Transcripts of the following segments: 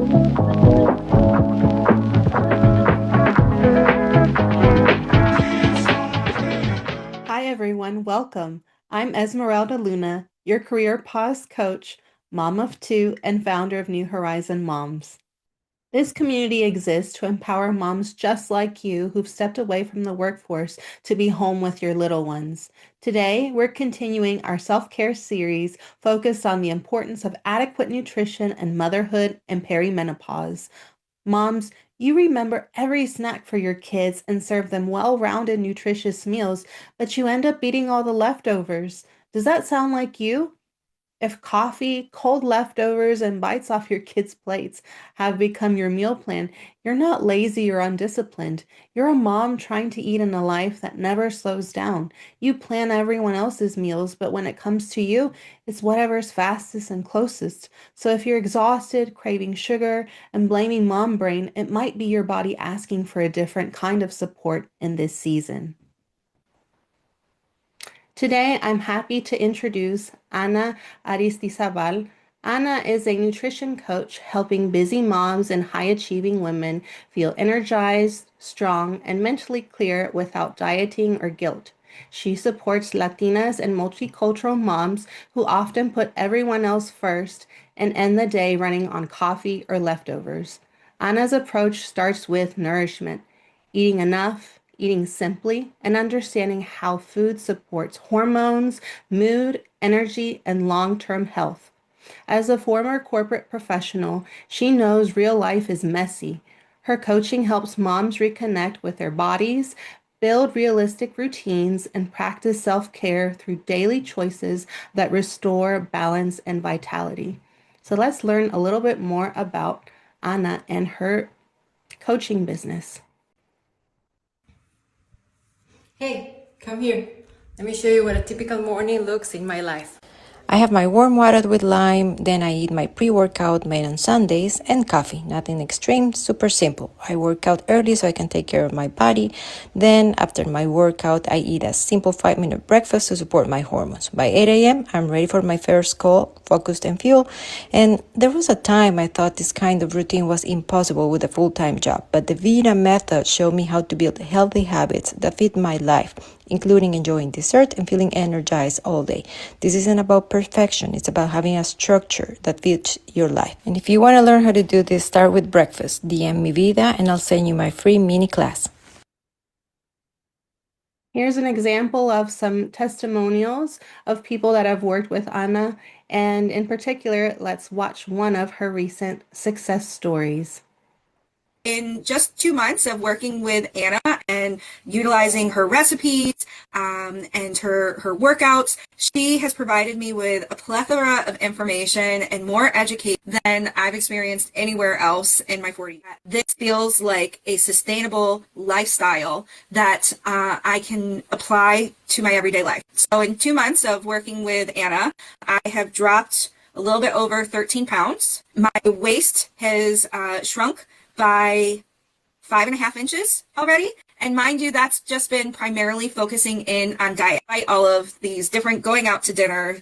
Hi, everyone. Welcome. I'm Esmeralda Luna, your career pause coach, mom of two, and founder of New Horizon Moms. This community exists to empower moms just like you who've stepped away from the workforce to be home with your little ones. Today, we're continuing our self care series focused on the importance of adequate nutrition and motherhood and perimenopause. Moms, you remember every snack for your kids and serve them well-rounded, nutritious meals, but you end up eating all the leftovers. Does that sound like you? If coffee, cold leftovers, and bites off your kids' plates have become your meal plan, you're not lazy or undisciplined. You're a mom trying to eat in a life that never slows down. You plan everyone else's meals, but when it comes to you, it's whatever's fastest and closest. So if you're exhausted, craving sugar, and blaming mom brain, it might be your body asking for a different kind of support in this season. Today, I'm happy to introduce Ana Aristizabal. Ana is a nutrition coach helping busy moms and high achieving women feel energized, strong, and mentally clear without dieting or guilt. She supports Latinas and multicultural moms who often put everyone else first and end the day running on coffee or leftovers. Ana's approach starts with nourishment, eating enough, eating simply, and understanding how food supports hormones, mood, energy, and long term health. As a former corporate professional, she knows real life is messy. Her coaching helps moms reconnect with their bodies, build realistic routines, and practice self care through daily choices that restore balance and vitality. So let's learn a little bit more about Anna and her coaching business. Hey, come here. Let me show you what a typical morning looks in my life. I have my warm water with lime, then I eat my pre-workout made on Sundays, and coffee. Nothing extreme, super simple. I work out early so I can take care of my body. Then, after my workout, I eat a simple 5-minute breakfast to support my hormones. By 8 a.m., I'm ready for my first call, focused and fuel. And there was a time I thought this kind of routine was impossible with a full-time job, but the Vita method showed me how to build healthy habits that fit my life, including enjoying dessert and feeling energized all day. This isn't about perfection, it's about having a structure that fits your life. And if you want to learn how to do this, start with breakfast. DM me Vida and I'll send you my free mini class. Here's an example of some testimonials of people that have worked with Anna, and in particular, let's watch one of her recent success stories. In just 2 months of working with Anna and utilizing her recipes and her workouts, she has provided me with a plethora of information and more education than I've experienced anywhere else in my 40 years. This feels like a sustainable lifestyle that I can apply to my everyday life. So in 2 months of working with Anna, I have dropped a little bit over 13 pounds. My waist has shrunk by 5.5 inches already. And mind you, that's just been primarily focusing in on diet. All of these different going out to dinner,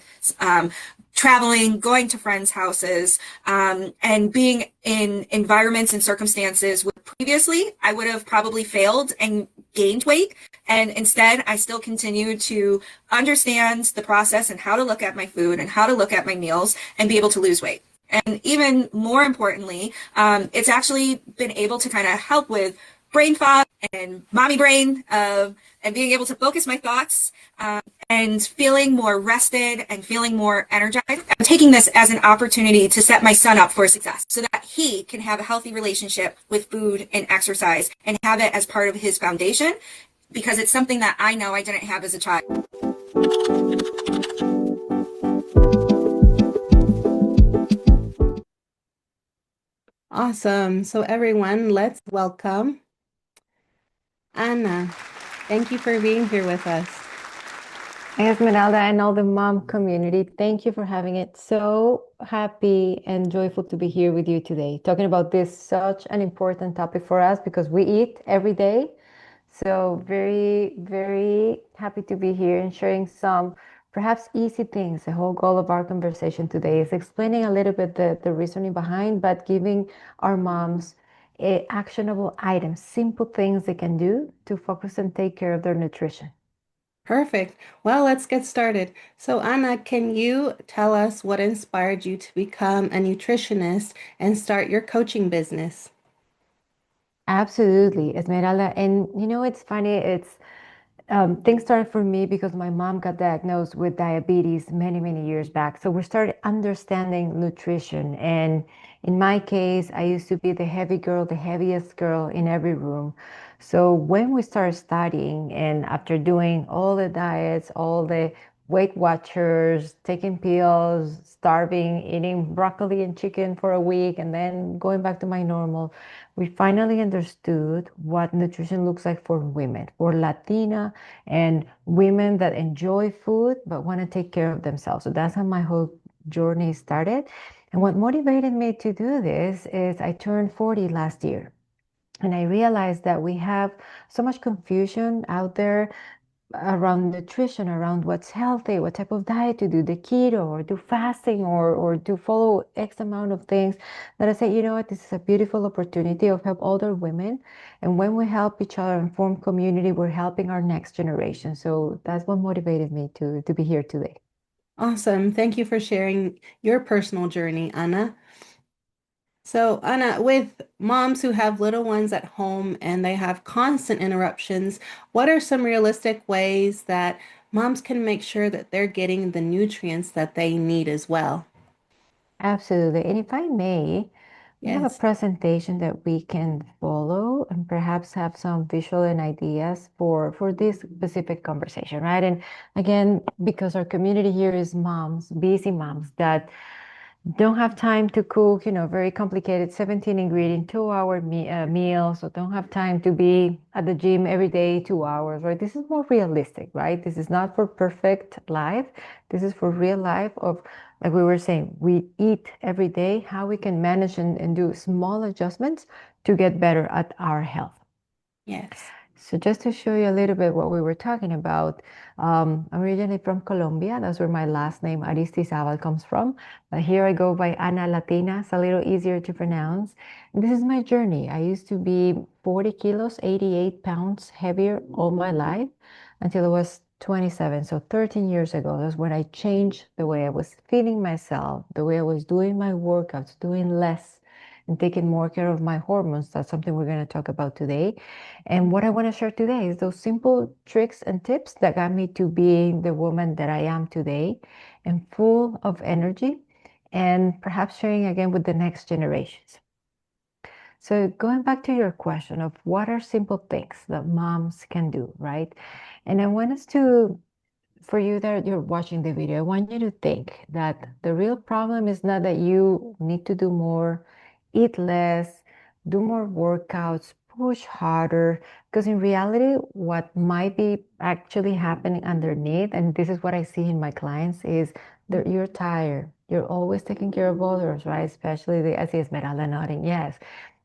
traveling, going to friends' houses, and being in environments and circumstances where previously I would have probably failed and gained weight. And instead, I still continue to understand the process and how to look at my food and how to look at my meals and be able to lose weight. And even more importantly, it's actually been able to kind of help with brain fog and mommy brain and being able to focus my thoughts and feeling more rested and feeling more energized. I'm taking this as an opportunity to set my son up for success so that he can have a healthy relationship with food and exercise and have it as part of his foundation, because it's something that I know I didn't have as a child. Awesome. So everyone, let's welcome Anna. Thank you for being here with us. Esmeralda and all the mom community, thank you for having it. So happy and joyful to be here with you today, talking about this such an important topic for us because we eat every day. So very, very happy to be here and sharing some perhaps easy things. The whole goal of our conversation today is explaining a little bit the reasoning behind, but giving our moms actionable items, simple things they can do to focus and take care of their nutrition. Perfect. Well, let's get started. So, Anna, can you tell us what inspired you to become a nutritionist and start your coaching business? Absolutely, Esmeralda. And it's funny, things started for me because my mom got diagnosed with diabetes many, many years back. So we started understanding nutrition. And in my case, I used to be the heavy girl, the heaviest girl in every room. So when we started studying, and after doing all the diets, all the Weight Watchers, taking pills, starving, eating broccoli and chicken for a week, and then going back to my normal, we finally understood what nutrition looks like for women, for Latina and women that enjoy food but want to take care of themselves. So that's how my whole journey started. And what motivated me to do this is I turned 40 last year. And I realized that we have so much confusion out there around nutrition, around what's healthy, what type of diet to do, the keto or do fasting or to follow X amount of things, that I say, you know what, this is a beautiful opportunity of help older women. And when we help each other and form community, we're helping our next generation. So that's what motivated me to be here today. Awesome. Thank you for sharing your personal journey, Anna. So, Anna, with moms who have little ones at home and they have constant interruptions, what are some realistic ways that moms can make sure that they're getting the nutrients that they need as well? Absolutely. And if I may, we have a Yes. presentation that we can follow and perhaps have some visual and ideas for this specific conversation, right? And again, because our community here is moms, busy moms that don't have time to cook, very complicated 17 ingredient, 2 hour meal. So don't have time to be at the gym every day, 2 hours, right? This is more realistic, right? This is not for perfect life. This is for real life of, like we were saying, we eat every day, how we can manage and do small adjustments to get better at our health. Yes. So just to show you a little bit what we were talking about, I'm originally from Colombia. That's where my last name Aristizabal comes from. But here I go by Ana Latina. It's a little easier to pronounce. And this is my journey. I used to be 40 kilos, 88 pounds heavier all my life until I was 27. So 13 years ago, that's when I changed the way I was feeding myself, the way I was doing my workouts, doing less and taking more care of my hormones. That's something we're going to talk about today. And what I want to share today is those simple tricks and tips that got me to being the woman that I am today and full of energy and perhaps sharing again with the next generations. So going back to your question of what are simple things that moms can do, right? And I want us to for you that you're watching the video, I want you to think that the real problem is not that you need to do more, eat less, do more workouts, push harder, because in reality, what might be actually happening underneath, and this is what I see in my clients, is that you're tired. You're always taking care of others, right? Especially I see Esmeralda nodding, yes.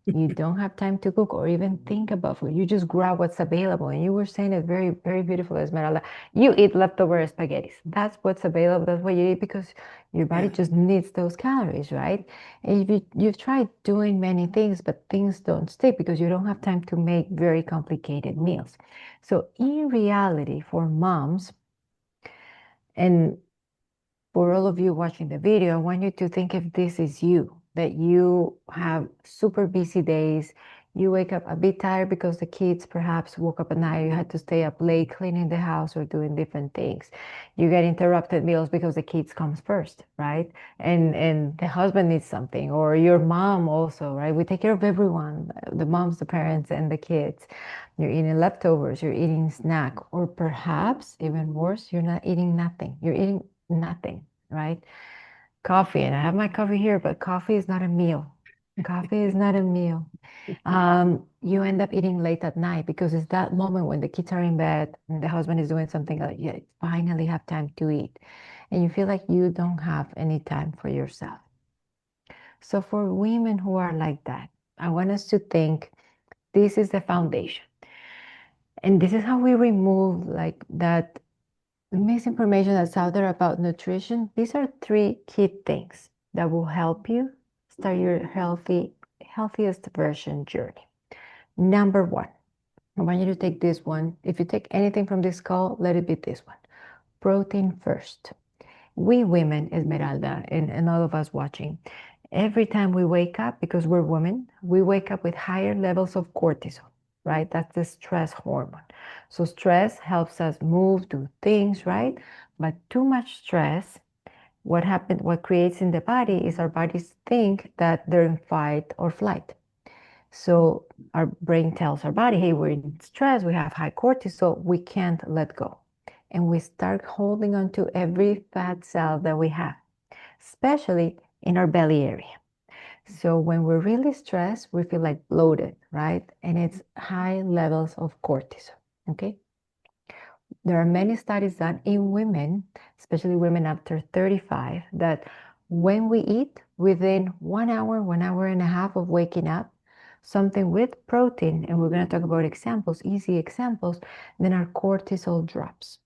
You don't have time to cook or even think about food. You just grab what's available. And you were saying it very, very beautiful, Esmeralda. You eat leftover spaghettis. That's what's available. That's what you eat because your body Yeah. just needs those calories, right? And if you've tried doing many things, but things don't stick because you don't have time to make very complicated meals. So in reality, for moms, and for all of you watching the video, I want you to think if this is you, that you have super busy days. You wake up a bit tired because the kids perhaps woke up at night, you had to stay up late cleaning the house or doing different things. You get interrupted meals because the kids comes first, right? And the husband needs something, or your mom also, right? We take care of everyone, the moms, the parents, and the kids. You're eating leftovers, you're eating snack, or perhaps even worse, you're not eating nothing. You're eating nothing, right? Coffee, and I have my coffee here, but coffee is not a meal. Coffee is not a meal. You end up eating late at night because it's that moment when the kids are in bed and the husband is doing something like, yeah, finally have time to eat. And you feel like you don't have any time for yourself. So for women who are like that, I want us to think this is the foundation. And this is how we remove like that misinformation that's out there about nutrition, these are three key things that will help you start your healthiest version journey. Number one, I want you to take this one. If you take anything from this call, let it be this one. Protein first. We women, Esmeralda, and all of us watching, every time we wake up, because we're women, we wake up with higher levels of cortisol, right? That's the stress hormone. So stress helps us move, do things, right? But too much stress, what creates in the body is our bodies think that they're in fight or flight. So our brain tells our body, hey, we're in stress, we have high cortisol, we can't let go. And we start holding on to every fat cell that we have, especially in our belly area. So when we're really stressed, we feel like bloated, right? And it's high levels of cortisol, okay? There are many studies done in women, especially women after 35, that when we eat within 1 hour and a half of waking up, something with protein, and we're going to talk about examples, easy examples, then our cortisol drops.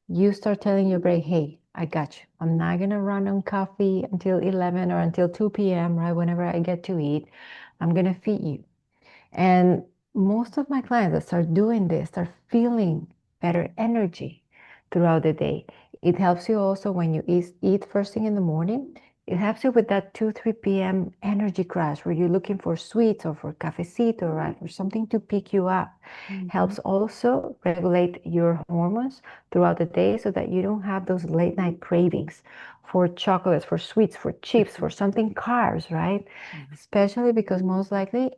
You start telling your brain, hey, I got you. I'm not going to run on coffee until 11 or until 2 p.m., right? Whenever I get to eat, I'm going to feed you. And most of my clients that start doing this start feeling better energy throughout the day. It helps you also when you eat first thing in the morning. It helps you with that 2, 3 p.m. energy crash where you're looking for sweets or for cafecito, right? Or something to pick you up. Helps also regulate your hormones throughout the day so that you don't have those late night cravings for chocolates, for sweets, for chips, for something carbs, right? Especially because most likely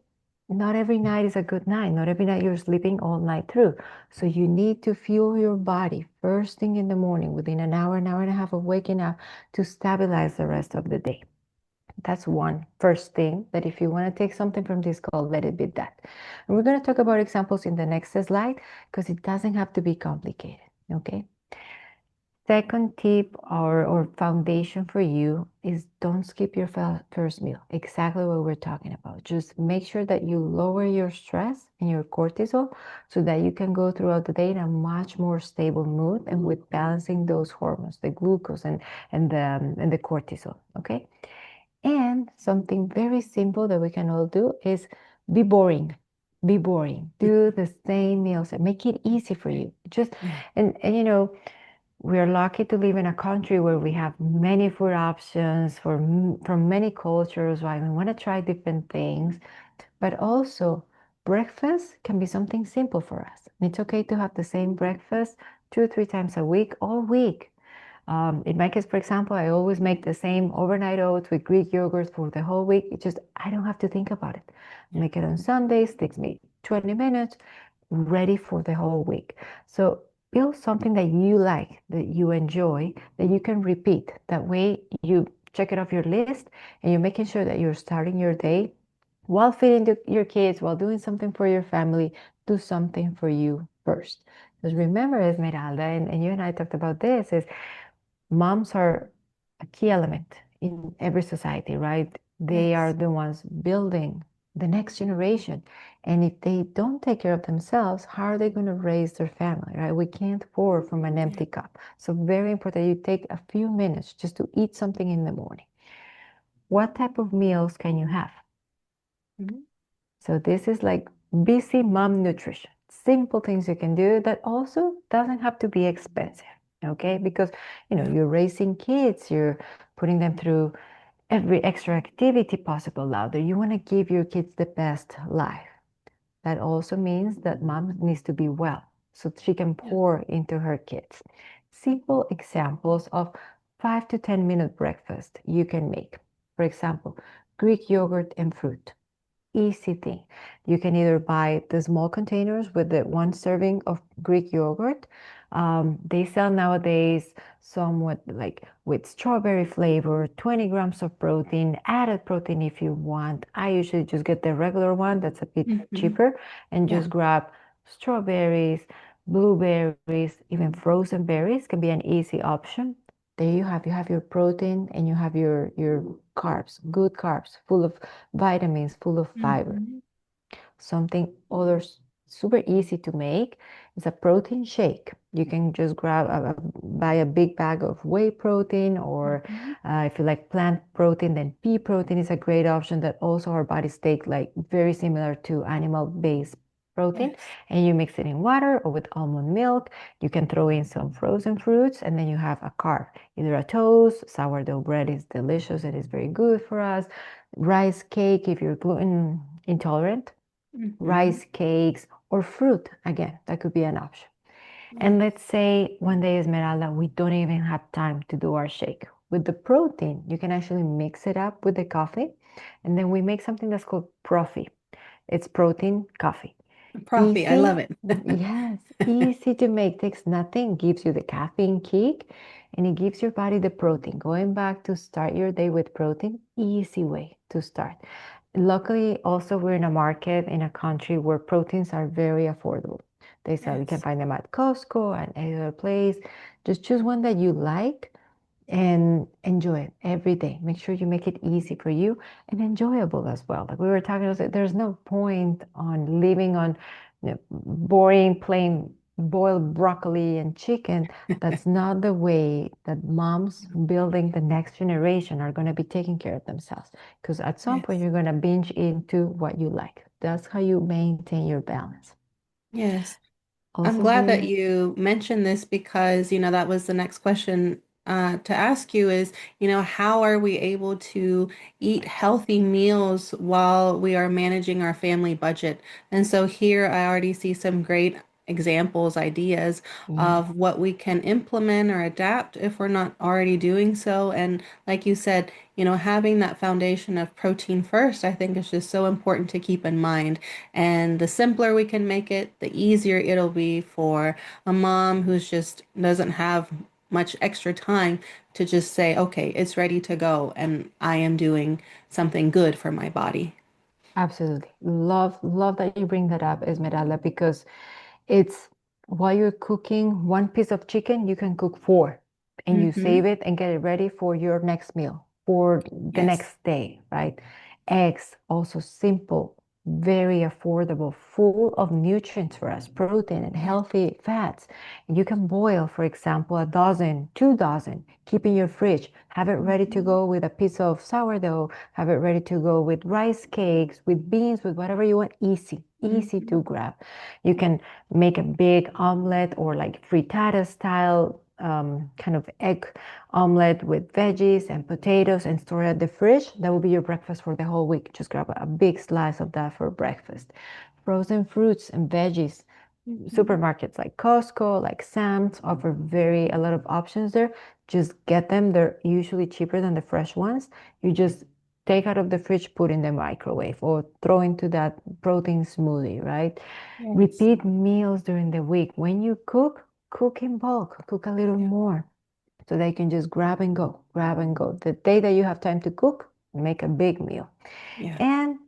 not every night is a good night. Not every night you're sleeping all night through. So you need to fuel your body first thing in the morning within an hour and a half of waking up to stabilize the rest of the day. That's one first thing that if you want to take something from this call, let it be that. And we're going to talk about examples in the next slide because it doesn't have to be complicated. Okay. Second tip or foundation for you is don't skip your first meal. Exactly what we're talking about. Just make sure that you lower your stress and your cortisol so that you can go throughout the day in a much more stable mood and with balancing those hormones, the glucose and the cortisol. Okay. And something very simple that we can all do is be boring. Be boring. Do the same meals and make it easy for you. Just and you know we're lucky to live in a country where we have many food options from many cultures, right? We want to try different things, but also breakfast can be something simple for us. It's okay to have the same breakfast 2 or 3 times a week, all week. In my case, for example, I always make the same overnight oats with Greek yogurt for the whole week. It's just, I don't have to think about it. Make it on Sundays, takes me 20 minutes, ready for the whole week. So build something that you like, that you enjoy, that you can repeat. That way you check it off your list and you're making sure that you're starting your day while feeding your kids, while doing something for your family, do something for you first. Because remember, Esmeralda, and you and I talked about this, is moms are a key element in every society, right? They are the ones building the next generation. And if they don't take care of themselves, how are they going to raise their family, right? We can't pour from an empty cup. So very important you take a few minutes just to eat something in the morning. What type of meals can you have? So this is like busy mom nutrition. Simple things you can do that also doesn't have to be expensive, okay? Because, you're raising kids, you're putting them through every extra activity possible out there. You want to give your kids the best life. That also means that mom needs to be well so she can pour into her kids. Simple examples of 5 to 10 minute breakfast you can make. For example, Greek yogurt and fruit. Easy thing. You can either buy the small containers with the one serving of Greek yogurt. They sell nowadays some with strawberry flavor, 20 grams of protein, added protein if you want. I usually just get the regular one that's a bit cheaper and just grab strawberries, blueberries, even frozen berries can be an easy option. There you have your protein and you have your carbs, good carbs, full of vitamins, full of fiber. Something others super easy to make. It's a protein shake. You can just buy a big bag of whey protein, or Mhm. if you like plant protein, then pea protein is a great option that also our bodies take, like very similar to animal-based protein. Yes. And you mix it in water or with almond milk. You can throw in some frozen fruits, and then you have a carb, either a toast. Sourdough bread is delicious. It is very good for us. Rice cake if you're gluten intolerant, Hmm. rice cakes, or fruit. Again, that could be an option. And Yes. let's say one day, Esmeralda, we don't even have time to do our shake. With the protein, you can actually mix it up with the coffee, and then we make something that's called profi. It's protein coffee. Profi, I love Easy, it. yes, easy to make, takes nothing, gives you the caffeine kick, and it gives your body the protein. Going back to start your day with protein, easy way to start. Luckily, also, we're in a market in a country where proteins are very affordable. They sell, you can Yes. find them at Costco and any other place. Just choose one that you like and enjoy it every day. Make sure you make it easy for you and enjoyable as well. Like we were talking about, there's no point on living on, boring, plain boiled broccoli and chicken. That's not the way that moms building the next generation are going to be taking care of themselves. Because at some point, Yes. you're going to binge into what you like. That's how you maintain your balance. Yes. I'm Also, glad that very you mentioned this because, that was the next question to ask you is, how are we able to eat healthy meals while we are managing our family budget? And so here I already see some great examples, ideas yeah, of what we can implement or adapt if we're not already doing so. And like you said, having that foundation of protein first, I think is just so important to keep in mind. And the simpler we can make it, the easier it'll be for a mom who's just doesn't have much extra time to just say, okay, it's ready to go, and I am doing something good for my body. absolutely. Love that you bring that up, Esmeralda, because it's while you're cooking one piece of chicken, you can cook four and you Mm-hmm. save it and get it ready for your next meal, for the Yes. next day, right? Eggs, also simple, very affordable, full of nutrients for us, protein and Yes. healthy fats. You can boil, for example, a dozen, 2 dozen, keep in your fridge, have it ready to Mm-hmm. go with a piece of sourdough, have it ready to go with rice cakes, with beans, with whatever you want, easy, easy Mm-hmm. to grab. You can make a big omelet or like frittata style kind of egg omelet with veggies and potatoes and store it at the fridge. That will be your breakfast for the whole week. Just grab a big slice of that for breakfast. Frozen fruits and veggies. Mm-hmm. Supermarkets like Costco, like Sam's offer very a lot of options there. Just get them. They're usually cheaper than the fresh ones. You just take out of the fridge, put in the microwave, or throw into that protein smoothie, right? Yes. Repeat meals during the week. When you cook, cook in bulk, cook a little Yeah. more so they can just grab and go, grab and go. The day that you have time to cook, make a big meal. Yeah. And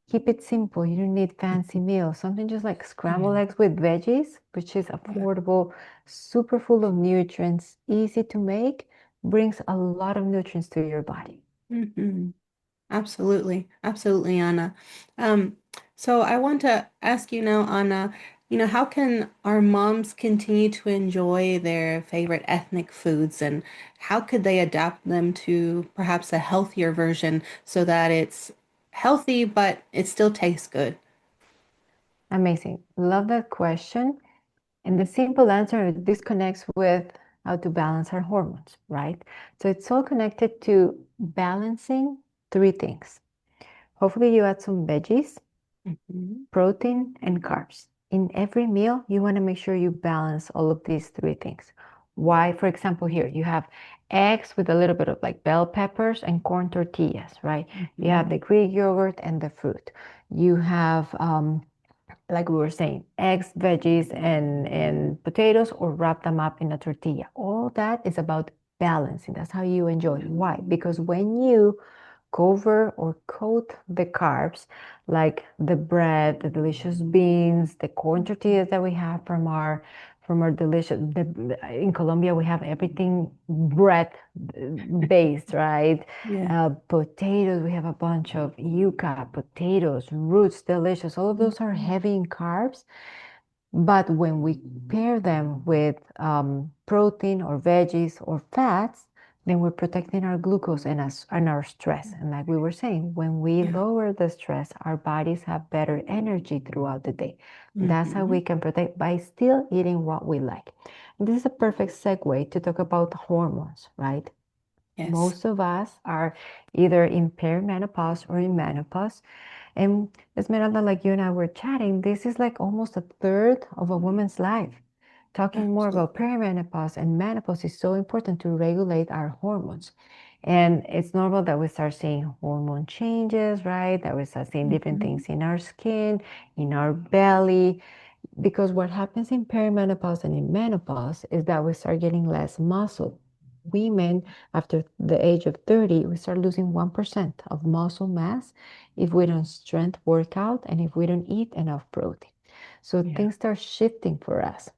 keep it simple. You don't need fancy meals. Something just like scrambled Yeah. eggs with veggies, which is Yeah. affordable, super full of nutrients, easy to make, brings a lot of nutrients to your body. Mm-hmm. Absolutely. Absolutely, Anna. Um, so I want to ask you now, Anna, how can our moms continue to enjoy their favorite ethnic foods and how could they adapt them to perhaps a healthier version so that it's healthy, but it still tastes good? Amazing. Love that question. And the simple answer, this connects with how to balance our hormones, right? So it's all connected to balancing three things. Hopefully, you add some veggies, Hmm. protein, and carbs. In every meal, you want to make sure you balance all of these three things. Why? For example, here you have eggs with a little bit of like bell peppers and corn tortillas, right? You Hmm. have the Greek yogurt and the fruit. You have like we were saying, eggs, veggies, and potatoes, or wrap them up in a tortilla. All that is about balancing. That's how you enjoy it. Why? Because when you cover or coat the carbs, like the bread, the delicious beans, the corn tortillas that we have from our delicious. In Colombia, we have everything bread based, right? Yeah. Potatoes, we have a bunch of yuca, potatoes, roots, delicious. All of those are Mhm. heavy in carbs. But when we pair them with protein or veggies or fats, then we're protecting our glucose and our stress. And like we were saying, when we Yeah. lower the stress, our bodies have better energy throughout the day. That's how we Hmm. can protect by still eating what we like. And this is a perfect segue to talk about hormones, right? Yes. Most of us are either in perimenopause or in menopause. And Esmeralda, like you and I were chatting, this is like almost a third of a woman's life. Talking more about Absolutely. perimenopause and menopause is so important to regulate our hormones. And it's normal that we start seeing hormone changes, right? That we start seeing different Hmm. things in our skin, in our belly, because what happens in perimenopause and in menopause is that we start getting less muscle. Women, after the age of 30, we start losing 1% of muscle mass if we don't strength workout and if we don't eat enough protein. So Yeah. things start shifting for us.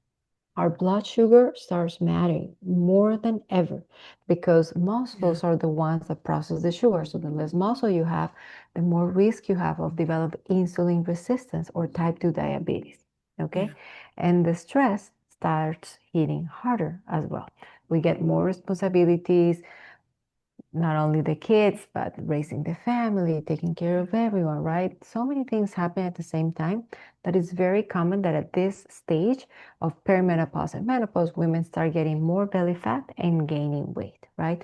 Our blood sugar starts mattering more than ever because Yeah. muscles are the ones that process the sugar. So the less muscle you have, the more risk you have of develop insulin resistance or type 2 diabetes. Okay? Yeah. And the stress starts hitting harder as well. We get more responsibilities, not only the kids, but raising the family, taking care of everyone, right? So many things happen at the same time that it's very common that at this stage of perimenopause and menopause, women start getting more belly fat and gaining weight, right?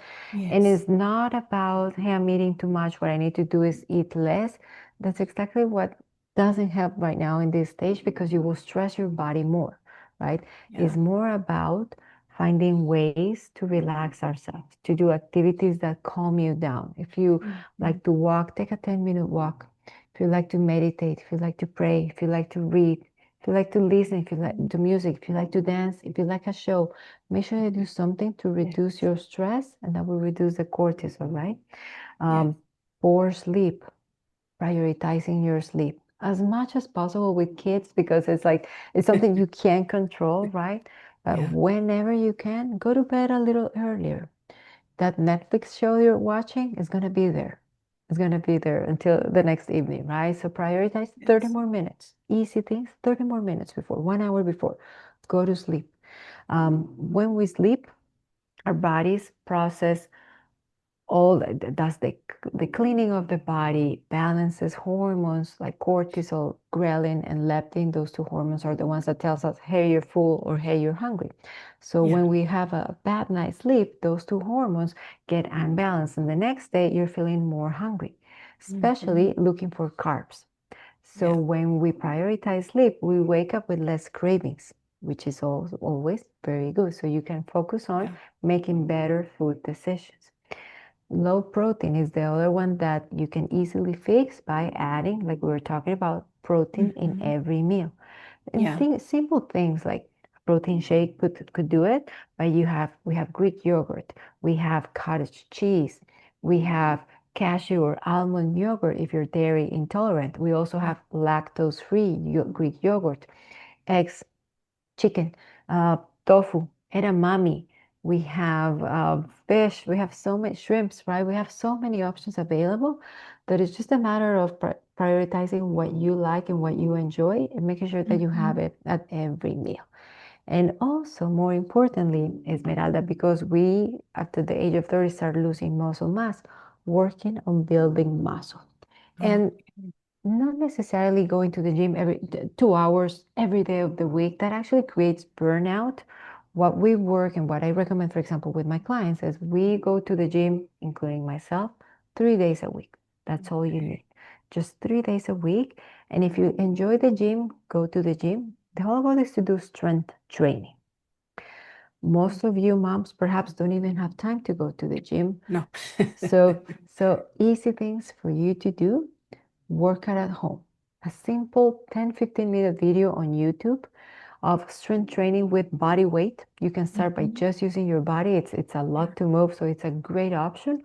And Yes. it's not about, hey, I'm eating too much. What I need to do is eat less. That's exactly what doesn't help right now in this stage because you will stress your body more, right? It's Yeah. more about finding ways to relax ourselves, to do activities that calm you down. If you Hmm. like to walk, take a 10-minute walk. If you like to meditate, if you like to pray, if you like to read, if you like to listen, if you like to music, if you like to dance, if you like a show, make sure you do something to reduce Yes. your stress and that will reduce the cortisol, right? Yes. Um, Poor sleep, prioritizing your sleep as much as possible with kids because it's like it's something you can't control, right? But Yeah. whenever you can, go to bed a little earlier. That Netflix show you're watching is going to be there. It's going to be there until the next evening, right? So prioritize 30 Yes. more minutes. Easy things, 30 more minutes before, 1 hour before. Go to sleep. When we sleep, our bodies process all that's the cleaning of the body, balances hormones like cortisol, ghrelin, and leptin. Those two hormones are the ones that tells us, hey, you're full or hey, you're hungry. So Yeah. when we have a bad night's sleep, those two hormones get unbalanced, and the next day you're feeling more hungry, Hmm. especially looking for carbs. So Yeah. when we prioritize sleep, we wake up with less cravings, which is also always very good. So you can focus on Yeah. making better food decisions. Low protein is the other one that you can easily fix by adding, like we were talking about, protein in Hmm. every meal. And Yeah. simple things like protein shake could do it, but we have Greek yogurt, we have cottage cheese, we have cashew or almond yogurt if you're dairy intolerant. We also Yeah. have lactose-free Greek yogurt, eggs, chicken, tofu, edamame. We have fish. We have so many shrimps, right? We have so many options available that it's just a matter of prioritizing what you like and what you enjoy and making sure that you have Hmm. it at every meal. And also, more importantly, Esmeralda, because we, after the age of 30, start losing muscle mass, working on building muscle. And Okay. not necessarily going to the gym every 2 hours every day of the week. That actually creates burnout. What we work and what I recommend, for example, with my clients is we go to the gym, including myself, 3 days a week. That's all you Okay. need. Just 3 days a week. And if you enjoy the gym, go to the gym. The whole goal is to do strength training. Most of you moms perhaps don't even have time to go to the gym. No. So easy things for you to do. Workout at home. A simple 10-15 minute video on YouTube of strength training with body weight. You can start by Hmm. just using your body. It's a Yeah. lot to move, so it's a great option.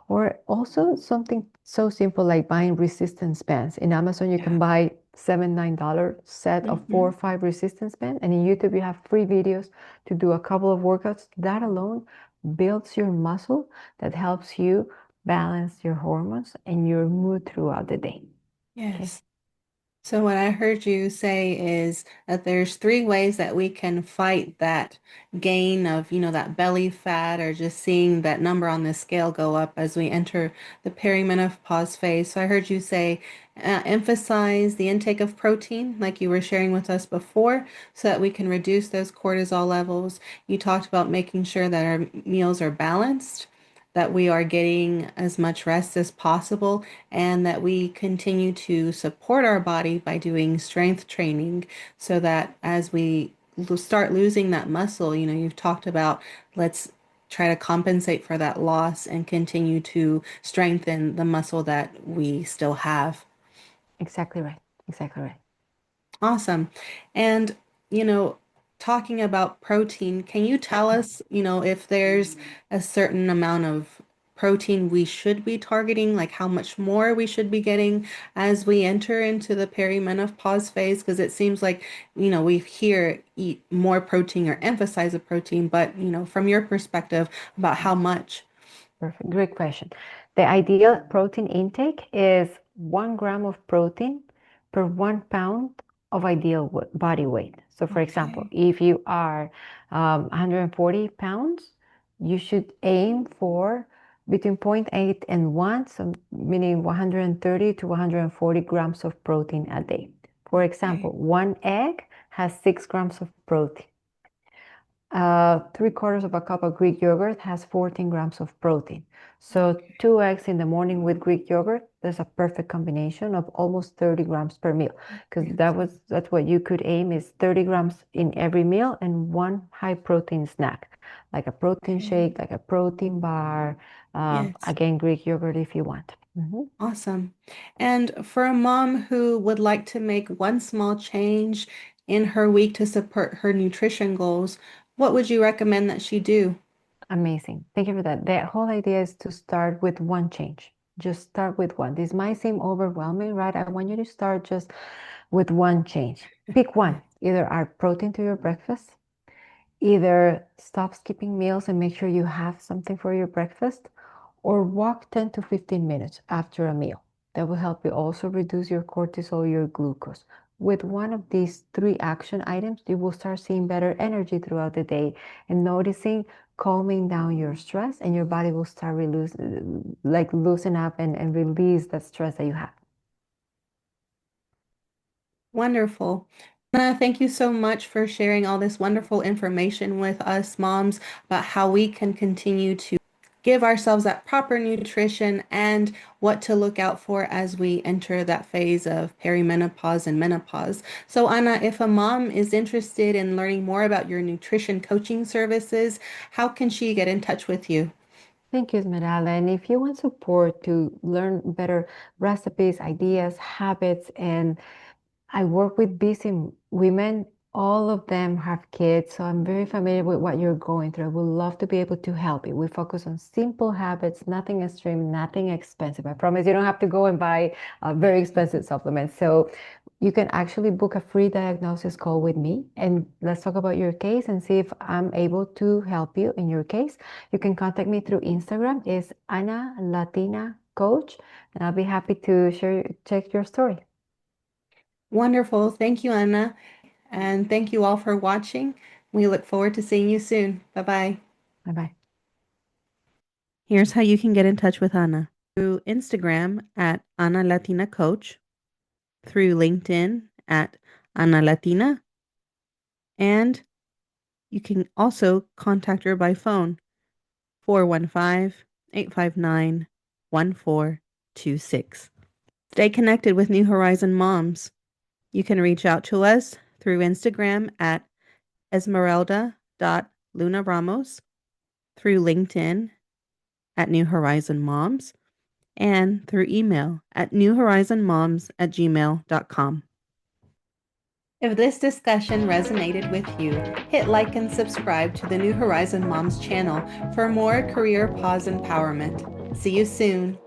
Or also something so simple like buying resistance bands. In Amazon, you can Yeah. buy $7, $9 set of four Hmm. or five resistance bands. And in YouTube, you have free videos to do a couple of workouts. That alone builds your muscle that helps you balance your hormones and your mood throughout the day. Okay. Yes. So what I heard you say is that there's three ways that we can fight that gain of, that belly fat or just seeing that number on the scale go up as we enter the perimenopause phase. So I heard you say emphasize the intake of protein, like you were sharing with us before, so that we can reduce those cortisol levels. You talked about making sure that our meals are balanced, that we are getting as much rest as possible, and that we continue to support our body by doing strength training so that as we start losing that muscle, you've talked about let's try to compensate for that loss and continue to strengthen the muscle that we still have. Exactly right. Exactly right. Awesome. And, you know, talking about protein, can you tell us, if there's a certain amount of protein we should be targeting, like how much more we should be getting as we enter into the perimenopause phase? Because it seems like, we hear eat more protein or emphasize the protein, but, from your perspective, about how much? Perfect. Great question. The ideal protein intake is 1 gram of protein per 1 pound of ideal body weight. So, for example, Okay. if you are 140 pounds, you should aim for between zero point 0.8 and 1, so meaning 130 to 140 grams of protein a day. For example, Okay. one egg has 6 grams of protein. 3/4 of a cup of Greek yogurt has 14 grams of protein. So Okay. 2 eggs in the morning with Greek yogurt, there's a perfect combination of almost 30 grams per meal. Because Yes. that's what you could aim is 30 grams in every meal and one high protein snack, like a protein Okay. shake, like a protein bar, Yes. again, Greek yogurt if you want. Mhm. Awesome. And for a mom who would like to make one small change in her week to support her nutrition goals, what would you recommend that she do? Amazing. Thank you for that. The whole idea is to start with one change. Just start with one. This might seem overwhelming, right? I want you to start just with one change. Pick one. Either add protein to your breakfast, either stop skipping meals and make sure you have something for your breakfast, or walk 10 to 15 minutes after a meal. That will help you also reduce your cortisol, your glucose. With one of these three action items, you will start seeing better energy throughout the day and noticing calming down your stress, and your body will start loosen up and release that stress that you have. Wonderful. Anna, thank you so much for sharing all this wonderful information with us moms about how we can continue to give ourselves that proper nutrition and what to look out for as we enter that phase of perimenopause and menopause. So, Anna, if a mom is interested in learning more about your nutrition coaching services, how can she get in touch with you? Thank you, Esmeralda. And if you want support to learn better recipes, ideas, habits, and I work with busy women. All of them have kids, so I'm very familiar with what you're going through. I would love to be able to help you. We focus on simple habits, nothing extreme, nothing expensive. I promise you don't have to go and buy very expensive supplements. So you can actually book a free diagnosis call with me, and let's talk about your case and see if I'm able to help you in your case. You can contact me through Instagram. It's Ana Latina Coach, and I'll be happy to check your story. Wonderful. Thank you, Anna. And thank you all for watching. We look forward to seeing you soon. Bye bye. Bye bye. Here's how you can get in touch with Anna through Instagram at Ana Latina Coach, through LinkedIn at Ana Latina, and you can also contact her by phone 415-859-1426. Stay connected with New Horizon Moms. You can reach out to us through Instagram at Esmeralda.Luna Ramos, through LinkedIn at New Horizon Moms, and through email at newhorizonmoms@gmail.com. If this discussion resonated with you, hit like and subscribe to the New Horizon Moms channel for more career pause empowerment. See you soon.